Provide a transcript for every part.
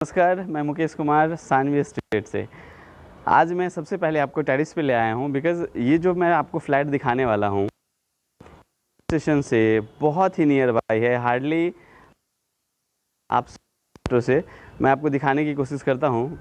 नमस्कार, मैं मुकेश कुमार सानवी स्टेट से। आज मैं सबसे पहले आपको टेरिस पे ले आया हूँ बिकॉज़ ये जो मैं आपको फ्लैट दिखाने वाला हूँ स्टेशन से बहुत ही नियर बाई है। हार्डली आप से मैं आपको दिखाने की कोशिश करता हूँ।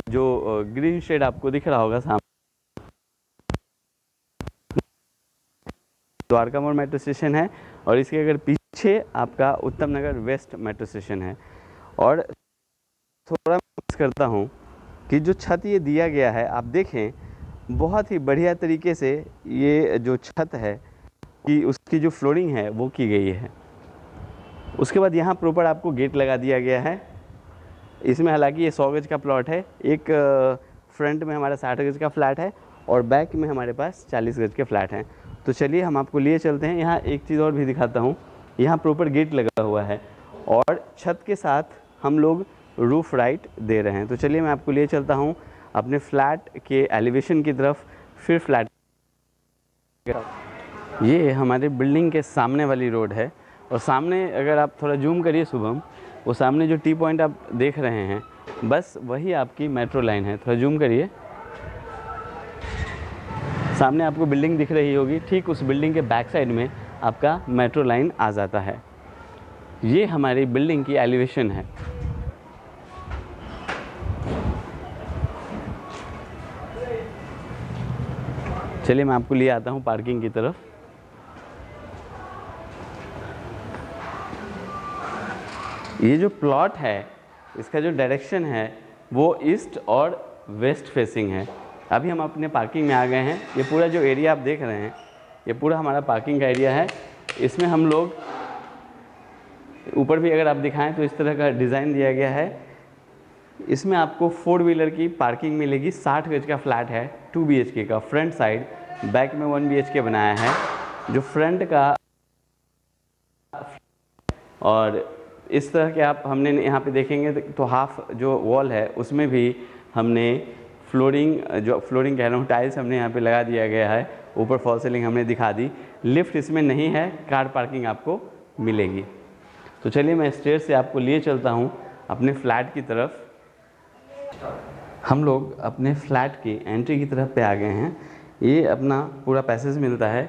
जो ग्रीन शेड आपको दिख रहा होगा सामने, द्वारका मोड़ मेट्रो स्टेशन है और इसके अगर पीछे आपका उत्तम नगर वेस्ट मेट्रो स्टेशन है। और थोड़ा मैं करता हूँ कि जो छत ये दिया गया है आप देखें, बहुत ही बढ़िया तरीके से ये जो छत है कि उसकी जो फ्लोरिंग है वो की गई है। उसके बाद यहाँ प्रॉपर आपको गेट लगा दिया गया है। इसमें हालांकि ये 100 गज का प्लॉट है। एक फ्रंट में हमारा 60 गज का फ्लैट है और बैक में हमारे पास 40 गज के फ्लैट हैं। तो चलिए हम आपको लिए चलते हैं। यहाँ एक चीज़ और भी दिखाता हूँ, यहाँ प्रॉपर गेट लगा हुआ है और छत के साथ हम लोग रूफ राइट दे रहे हैं। तो चलिए मैं आपको लिए चलता हूँ अपने फ्लैट के एलिवेशन की तरफ। फिर फ्लैट ये हमारे बिल्डिंग के सामने वाली रोड है और सामने अगर आप थोड़ा जूम करिए शुभम, वो सामने जो टी पॉइंट आप देख रहे हैं बस वही आपकी मेट्रो लाइन है। थोड़ा जूम करिए, सामने आपको बिल्डिंग दिख रही होगी, ठीक उस बिल्डिंग के बैक साइड में आपका मेट्रो लाइन आ जाता है। ये हमारी बिल्डिंग की एलिवेशन है। चलिए मैं आपको लिए आता हूँ पार्किंग की तरफ। ये जो प्लॉट है इसका जो डायरेक्शन है वो ईस्ट और वेस्ट फेसिंग है। अभी हम अपने पार्किंग में आ गए हैं। ये पूरा जो एरिया आप देख रहे हैं ये पूरा हमारा पार्किंग का एरिया है। इसमें हम लोग ऊपर भी अगर आप दिखाएं तो इस तरह का डिज़ाइन दिया गया है। इसमें आपको 4 व्हीलर की पार्किंग मिलेगी। 60 गज का फ्लैट है, 2 BHK का फ्रंट साइड, बैक में 1 BHK बनाया है। जो फ्रंट का और इस तरह के आप हमने यहाँ पे देखेंगे तो हाफ जो वॉल है उसमें भी हमने फ्लोरिंग कह रहा हूँ, टाइल्स हमने यहाँ पे लगा दिया गया है। ऊपर फॉल सीलिंग हमने दिखा दी। लिफ्ट इसमें नहीं है, कार पार्किंग आपको मिलेगी। तो चलिए मैं स्टेयर से आपको लिए चलता हूँ अपने फ्लैट की तरफ। हम लोग अपने फ्लैट की एंट्री की तरफ पे आ गए हैं। ये अपना पूरा पैसेज मिलता है।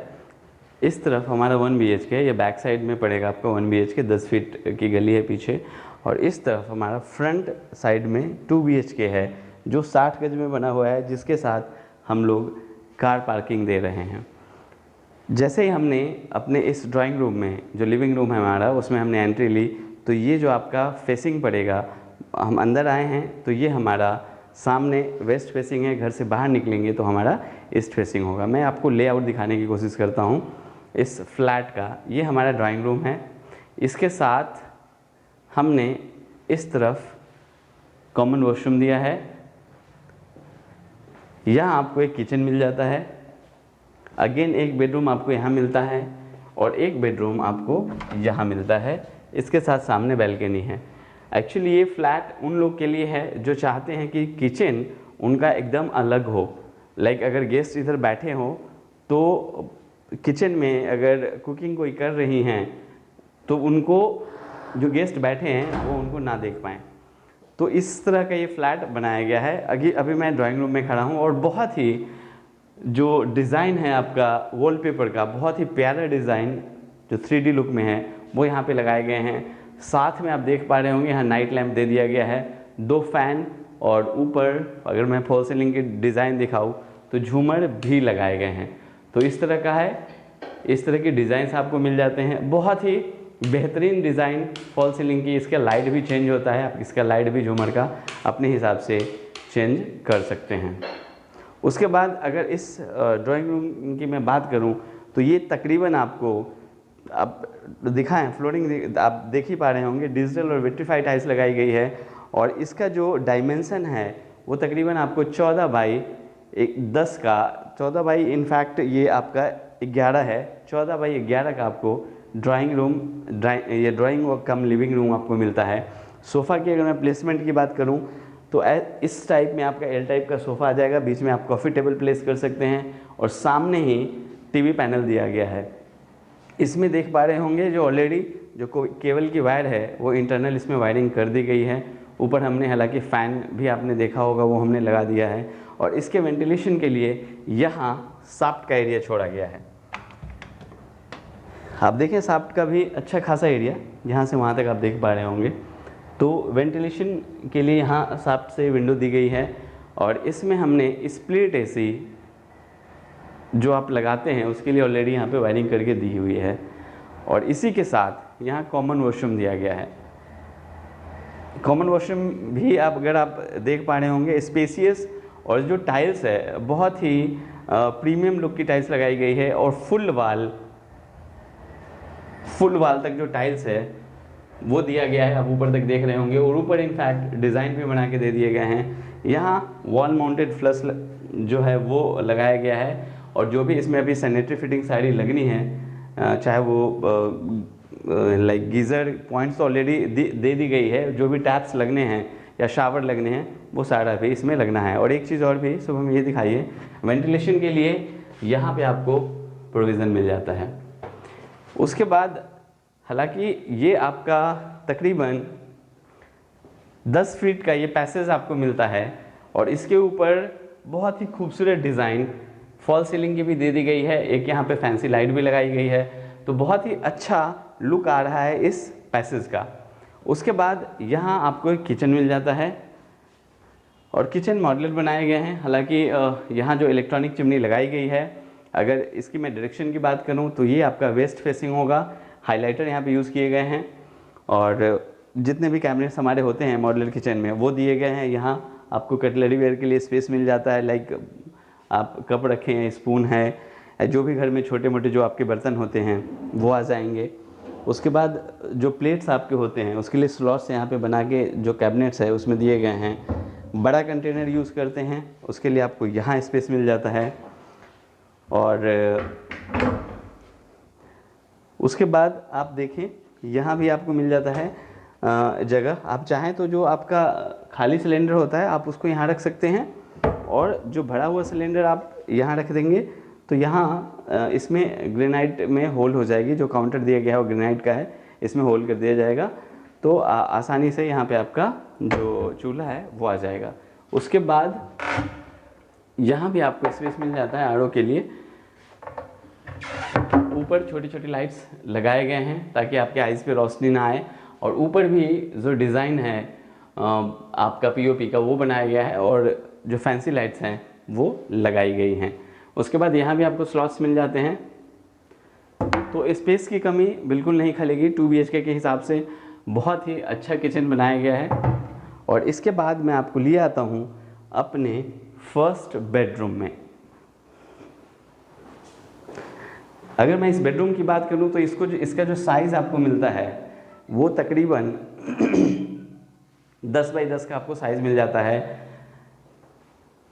इस तरफ हमारा 1 BHK है, ये बैक साइड में पड़ेगा आपका 1 BHK, 10 फीट की गली है पीछे। और इस तरफ हमारा फ्रंट साइड में 2 BHK है जो 60 गज में बना हुआ है, जिसके साथ हम लोग कार पार्किंग दे रहे हैं। जैसे ही हमने अपने इस ड्राइंग रूम में, जो लिविंग रूम है हमारा, उसमें हमने एंट्री ली तो ये जो आपका फेसिंग पड़ेगा, हम अंदर आए हैं तो ये हमारा सामने वेस्ट फेसिंग है। घर से बाहर निकलेंगे तो हमारा ईस्ट फेसिंग होगा। मैं आपको लेआउट दिखाने की कोशिश करता हूँ इस फ्लैट का। ये हमारा ड्राइंग रूम है। इसके साथ हमने इस तरफ कॉमन वॉशरूम दिया है। यहाँ आपको एक किचन मिल जाता है। अगेन एक बेडरूम आपको यहाँ मिलता है और एक बेडरूम आपको यहाँ मिलता है। इसके साथ सामने बैल्कनी है। एक्चुअली ये फ्लैट उन लोग के लिए है जो चाहते हैं कि किचन उनका एकदम अलग हो। लाइक अगर गेस्ट इधर बैठे हों तो किचन में अगर कुकिंग कोई कर रही हैं तो उनको, जो गेस्ट बैठे हैं वो उनको ना देख पाएँ। तो इस तरह का ये फ्लैट बनाया गया है। अभी मैं ड्राइंग रूम में खड़ा हूँ और बहुत ही जो डिज़ाइन है आपका वॉलपेपर का, बहुत ही प्यारा डिज़ाइन जो 3D लुक में है वो यहाँ पे लगाए गए हैं। साथ में आप देख पा रहे होंगे यहाँ नाइट लैंप दे दिया गया है, 2 फैन, और ऊपर अगर मैं फॉल सीलिंग की डिज़ाइन दिखाऊँ तो झूमर भी लगाए गए हैं। तो इस तरह का है, इस तरह के डिज़ाइंस आपको मिल जाते हैं। बहुत ही बेहतरीन डिज़ाइन फॉल सीलिंग की। इसका लाइट भी चेंज होता है, आप इसका लाइट भी झूमर का अपने हिसाब से चेंज कर सकते हैं। उसके बाद अगर इस ड्राइंग रूम की मैं बात करूं तो ये तकरीबन आपको, आप दिखाएं, फ्लोरिंग आप देख ही पा रहे होंगे, डिजिटल और विट्रीफाइड टाइल्स लगाई गई है। और इसका जो डायमेंशन है वो तकरीबन आपको 14 बाई 10 का, 14 बाई इनफैक्ट ये आपका 11 है, 14 बाई 11 का आपको ये ड्राइंग कम लिविंग रूम आपको मिलता है। सोफ़ा की अगर मैं प्लेसमेंट की बात करूं तो इस टाइप में आपका एल टाइप का सोफ़ा आ जाएगा। बीच में आप कॉफ़ी टेबल प्लेस कर सकते हैं और सामने ही टीवी पैनल दिया गया है। इसमें देख पा रहे होंगे जो ऑलरेडी जो केबल की वायर है वो इंटरनल इसमें वायरिंग कर दी गई है। ऊपर हमने हालांकि फ़ैन भी आपने देखा होगा वो हमने लगा दिया है। और इसके वेंटिलेशन के लिए यहाँ शाफ्ट का एरिया छोड़ा गया है। आप देखें शाफ्ट का भी अच्छा खासा एरिया यहाँ से वहाँ तक आप देख पा रहे होंगे। तो वेंटिलेशन के लिए यहाँ शाफ्ट से विंडो दी गई है और इसमें हमने स्प्लिट एसी जो आप लगाते हैं उसके लिए ऑलरेडी यहाँ पे वायरिंग करके दी हुई है। और इसी के साथ यहाँ कॉमन वॉशरूम दिया गया है। कॉमन वॉशरूम भी अगर आप देख पा रहे होंगे स्पेसियस, और जो टाइल्स है बहुत ही प्रीमियम लुक की टाइल्स लगाई गई है और फुल वाल तक जो टाइल्स है वो दिया गया है, आप ऊपर तक देख रहे होंगे। और ऊपर इनफैक्ट डिज़ाइन भी बना के दे दिए गए हैं। यहाँ वॉल माउंटेड फ्लश जो है वो लगाया गया है और जो भी इसमें अभी सैनिटरी फिटिंग सारी लगनी है, चाहे वो लाइक गीज़र पॉइंट्स तो ऑलरेडी दे दी गई है, जो भी टैप्स लगने हैं या शावर लगने हैं वो सारा भी इसमें लगना है। और एक चीज़ और भी सुबह में ये दिखाइए, वेंटिलेशन के लिए यहाँ पे आपको प्रोविज़न मिल जाता है। उसके बाद हालांकि ये आपका तकरीबन 10 फीट का ये पैसेज आपको मिलता है और इसके ऊपर बहुत ही खूबसूरत डिज़ाइन फॉल सीलिंग की भी दे दी गई है। एक यहाँ पे फैंसी लाइट भी लगाई गई है, तो बहुत ही अच्छा लुक आ रहा है इस पैसेज का। उसके बाद यहाँ आपको एक किचन मिल जाता है और किचन मॉड्यूलर बनाए गए हैं। हालांकि यहाँ जो इलेक्ट्रॉनिक चिमनी लगाई गई है, अगर इसकी मैं डायरेक्शन की बात करूँ तो ये आपका वेस्ट फेसिंग होगा। हाइलाइटर यहाँ पे यूज़ किए गए हैं और जितने भी कैबिनेट्स हमारे होते हैं मॉड्यूलर किचन में वो दिए गए हैं। यहाँ आपको कटलरी वेयर के लिए स्पेस मिल जाता है, लाइक आप कप रखें हैं, स्पून है, जो भी घर में छोटे मोटे जो आपके बर्तन होते हैं वो आ जाएंगे। उसके बाद जो प्लेट्स आपके होते हैं उसके लिए स्लॉट्स यहाँ पे बना के जो कैबिनेट्स है उसमें दिए गए हैं। बड़ा कंटेनर यूज़ करते हैं उसके लिए आपको यहाँ स्पेस मिल जाता है। और उसके बाद आप देखें यहाँ भी आपको मिल जाता है जगह। आप चाहें तो जो आपका खाली सिलेंडर होता है आप उसको यहाँ रख सकते हैं और जो भरा हुआ सिलेंडर आप यहाँ रख देंगे तो यहाँ इसमें ग्रेनाइट में होल हो जाएगी। जो काउंटर दिया गया है वो ग्रेनाइट का है, इसमें होल कर दिया जाएगा तो आसानी से यहाँ पे आपका जो चूल्हा है वो आ जाएगा। उसके बाद यहाँ भी आपको स्पेस मिल जाता है आरओ के लिए। ऊपर छोटी छोटी लाइट्स लगाए गए हैं ताकि आपके आइज़ पे रोशनी ना आए और ऊपर भी जो डिज़ाइन है आपका पीओपी का वो बनाया गया है और जो फैंसी लाइट्स हैं वो लगाई गई हैं। उसके बाद यहाँ भी आपको स्लॉट्स मिल जाते हैं, तो स्पेस की कमी बिल्कुल नहीं खलेगी। 2 BHK के हिसाब से बहुत ही अच्छा किचन बनाया गया है। और इसके बाद मैं आपको ले आता हूँ अपने फर्स्ट बेडरूम में। अगर मैं इस बेडरूम की बात करूँ तो इसका जो साइज़ आपको मिलता है वो तकरीबन 10 बाई 10 का आपको साइज़ मिल जाता है।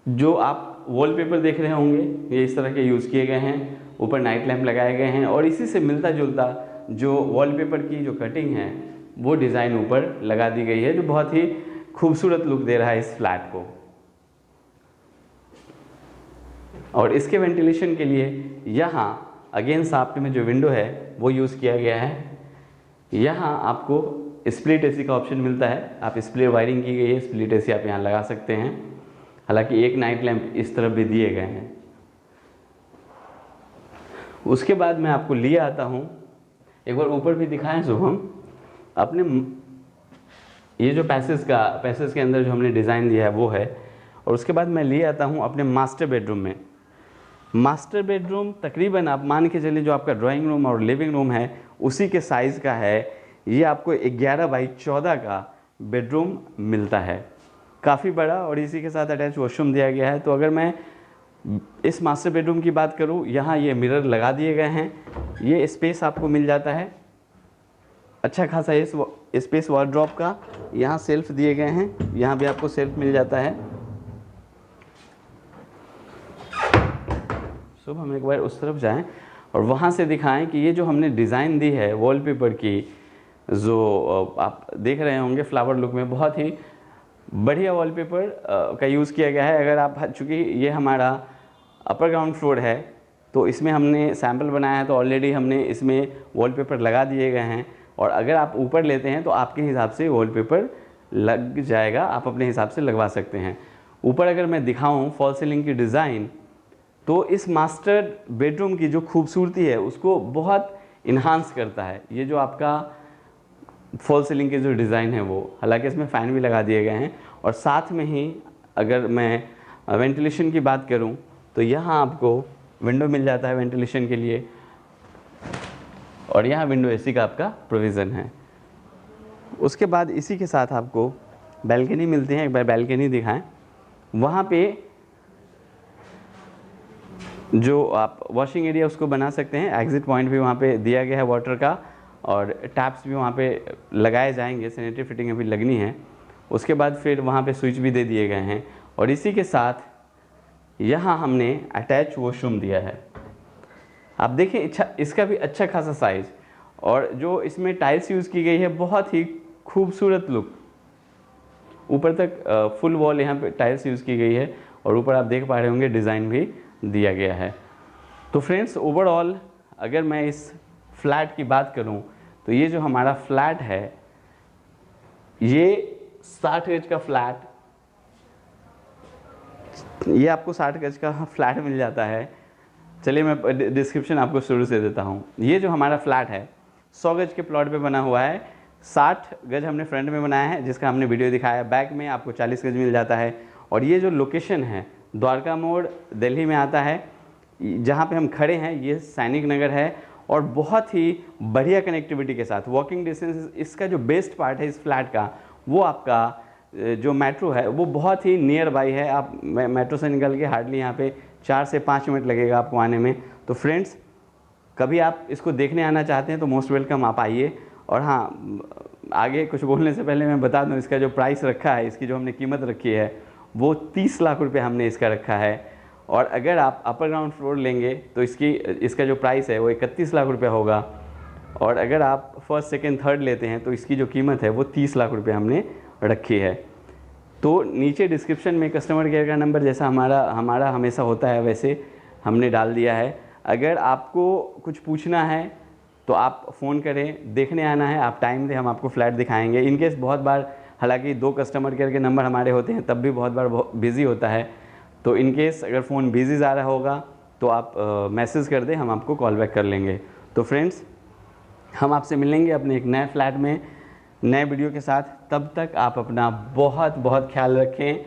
जो आप वॉलपेपर देख रहे होंगे ये इस तरह के यूज़ किए गए हैं, ऊपर नाइट लैम्प लगाए गए हैं और इसी से मिलता जुलता जो वॉलपेपर की जो कटिंग है वो डिज़ाइन ऊपर लगा दी गई है, जो बहुत ही खूबसूरत लुक दे रहा है इस फ्लैट को। और इसके वेंटिलेशन के लिए यहाँ अगेन शाफ्ट में जो विंडो है वो यूज़ किया गया है। यहाँ आपको स्प्लिट एसी का ऑप्शन मिलता है, आप स्प्लिट वायरिंग की गई है, स्प्लिट एसी आप यहाँ लगा सकते हैं। हालांकि एक नाइट लैंप इस तरफ भी दिए गए हैं। उसके बाद मैं आपको लिए आता हूँ, एक बार ऊपर भी दिखाएं शुभम, अपने ये जो पैसेज के अंदर जो हमने डिज़ाइन दिया है वो है। और उसके बाद मैं लिए आता हूँ अपने मास्टर बेडरूम में। मास्टर बेडरूम तकरीबन आप मान के चलिए जो आपका ड्राइंग रूम और लिविंग रूम है उसी के साइज़ का है। ये आपको 11 बाई 14 का बेडरूम मिलता है, काफ़ी बड़ा, और इसी के साथ अटैच वॉशरूम दिया गया है। तो अगर मैं इस मास्टर बेडरूम की बात करूँ, यहाँ ये मिरर लगा दिए गए हैं, ये स्पेस आपको मिल जाता है अच्छा खासा इस स्पेस वार्डरोब का। यहाँ सेल्फ दिए गए हैं, यहाँ भी आपको सेल्फ मिल जाता है। सुबह हम एक बार उस तरफ जाएं और वहाँ से दिखाएं कि ये जो हमने डिज़ाइन दी है वॉलपेपर की, जो आप देख रहे होंगे फ्लावर लुक में, बहुत ही बढ़िया वॉलपेपर का यूज़ किया गया है। अगर आप, चूँकि ये हमारा अपर ग्राउंड फ्लोर है तो इसमें हमने सैम्पल बनाया है, तो ऑलरेडी हमने इसमें वॉलपेपर लगा दिए गए हैं। और अगर आप ऊपर लेते हैं तो आपके हिसाब से वॉलपेपर लग जाएगा, आप अपने हिसाब से लगवा सकते हैं। ऊपर अगर मैं दिखाऊं फॉल सीलिंग की डिज़ाइन, तो इस मास्टर बेडरूम की जो खूबसूरती है उसको बहुत इन्हांस करता है ये जो आपका फॉल सीलिंग की जो डिज़ाइन है वो। हालांकि इसमें फ़ैन भी लगा दिए गए हैं, और साथ में ही अगर मैं वेंटिलेशन की बात करूं तो यहाँ आपको विंडो मिल जाता है वेंटिलेशन के लिए, और यहाँ विंडो एसी का आपका प्रोविज़न है। उसके बाद इसी के साथ आपको बैल्कनी मिलती है। एक बार बैल्कनी दिखाएं। वहाँ पे जो आप वॉशिंग एरिया उसको बना सकते हैं, एग्ज़िट पॉइंट भी वहाँ पे दिया गया है वाटर का, और टैप्स भी वहाँ पे लगाए जाएंगे, सैनिटरी फिटिंग अभी लगनी है। उसके बाद फिर वहाँ पे स्विच भी दे दिए गए हैं, और इसी के साथ यहाँ हमने अटैच वॉशरूम दिया है। आप देखें इसका भी अच्छा खासा साइज़, और जो इसमें टाइल्स यूज़ की गई है बहुत ही खूबसूरत लुक। ऊपर तक फुल वॉल यहाँ पे टाइल्स यूज़ की गई है, और ऊपर आप देख पा रहे होंगे डिज़ाइन भी दिया गया है। तो फ्रेंड्स ओवरऑल अगर मैं इस फ्लैट की बात करूं तो ये जो हमारा फ्लैट है ये 60 गज का फ्लैट, ये आपको 60 गज का फ्लैट मिल जाता है। चलिए मैं डिस्क्रिप्शन आपको शुरू से देता हूँ। ये जो हमारा फ्लैट है 100 गज के प्लॉट पे बना हुआ है। 60 गज हमने फ्रंट में बनाया है जिसका हमने वीडियो दिखाया। बैक में आपको 40 गज मिल जाता है, और ये जो लोकेशन है द्वारका मोड़ दिल्ली में आता है। जहाँ पे हम खड़े हैं ये सैनिक नगर है, और बहुत ही बढ़िया कनेक्टिविटी के साथ वॉकिंग डिस्टेंस। इसका जो बेस्ट पार्ट है इस फ्लैट का, वो आपका जो मेट्रो है वो बहुत ही नियर बाई है। आप मेट्रो से निकल के हार्डली यहाँ पे 4 से 5 मिनट लगेगा आपको आने में। तो फ्रेंड्स कभी आप इसको देखने आना चाहते हैं तो मोस्ट वेलकम, आप आइए। और हाँ, आगे कुछ बोलने से पहले मैं बता दूं, इसका जो प्राइस रखा है, इसकी जो हमने कीमत रखी है वो 30 लाख रुपए हमने इसका रखा है। और अगर आप अपर ग्राउंड फ्लोर लेंगे तो इसका जो प्राइस है वो 31 लाख रुपये होगा, और अगर आप फर्स्ट सेकंड थर्ड लेते हैं तो इसकी जो कीमत है वो 30 लाख रुपये हमने रखी है। तो नीचे डिस्क्रिप्शन में कस्टमर केयर का नंबर जैसा हमारा हमेशा होता है वैसे हमने डाल दिया है। अगर आपको कुछ पूछना है तो आप फ़ोन करें, देखने आना है आप टाइम दें, हम आपको फ्लैट दिखाएंगे। इनकेस बहुत बार, हालांकि 2 कस्टमर केयर के नंबर हमारे होते हैं तब भी बहुत बार बिज़ी होता है, तो इनकेस अगर फ़ोन बिज़ी जा रहा होगा तो आप मैसेज कर दें, हम आपको कॉल बैक कर लेंगे। तो फ्रेंड्स हम आपसे मिलेंगे अपने एक नए फ्लैट में नए वीडियो के साथ। तब तक आप अपना बहुत बहुत ख्याल रखें,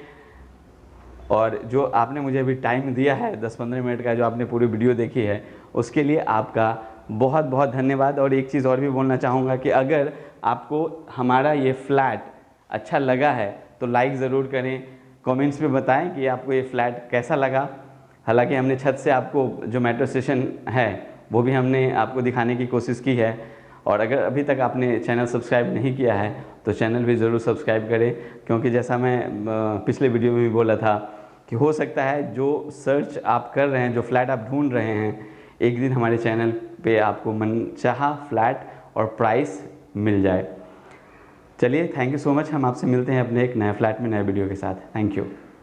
और जो आपने मुझे अभी टाइम दिया है 10-15 मिनट का, जो आपने पूरी वीडियो देखी है, उसके लिए आपका बहुत बहुत धन्यवाद। और एक चीज़ और भी बोलना चाहूँगा कि अगर आपको हमारा ये फ्लैट अच्छा लगा है तो लाइक ज़रूर करें, कमेंट्स में बताएं कि आपको ये फ्लैट कैसा लगा। हालांकि हमने छत से आपको जो मेट्रो स्टेशन है वो भी हमने आपको दिखाने की कोशिश की है। और अगर अभी तक आपने चैनल सब्सक्राइब नहीं किया है तो चैनल भी ज़रूर सब्सक्राइब करें, क्योंकि जैसा मैं पिछले वीडियो में भी बोला था कि हो सकता है जो सर्च आप कर रहे हैं, जो फ्लैट आप ढूंढ रहे हैं, एक दिन हमारे चैनल पे आपको मनचाहा फ्लैट और प्राइस मिल जाए। चलिए, थैंक यू सो मच। हम आपसे मिलते हैं अपने एक नए फ्लैट में नए वीडियो के साथ। Thank you.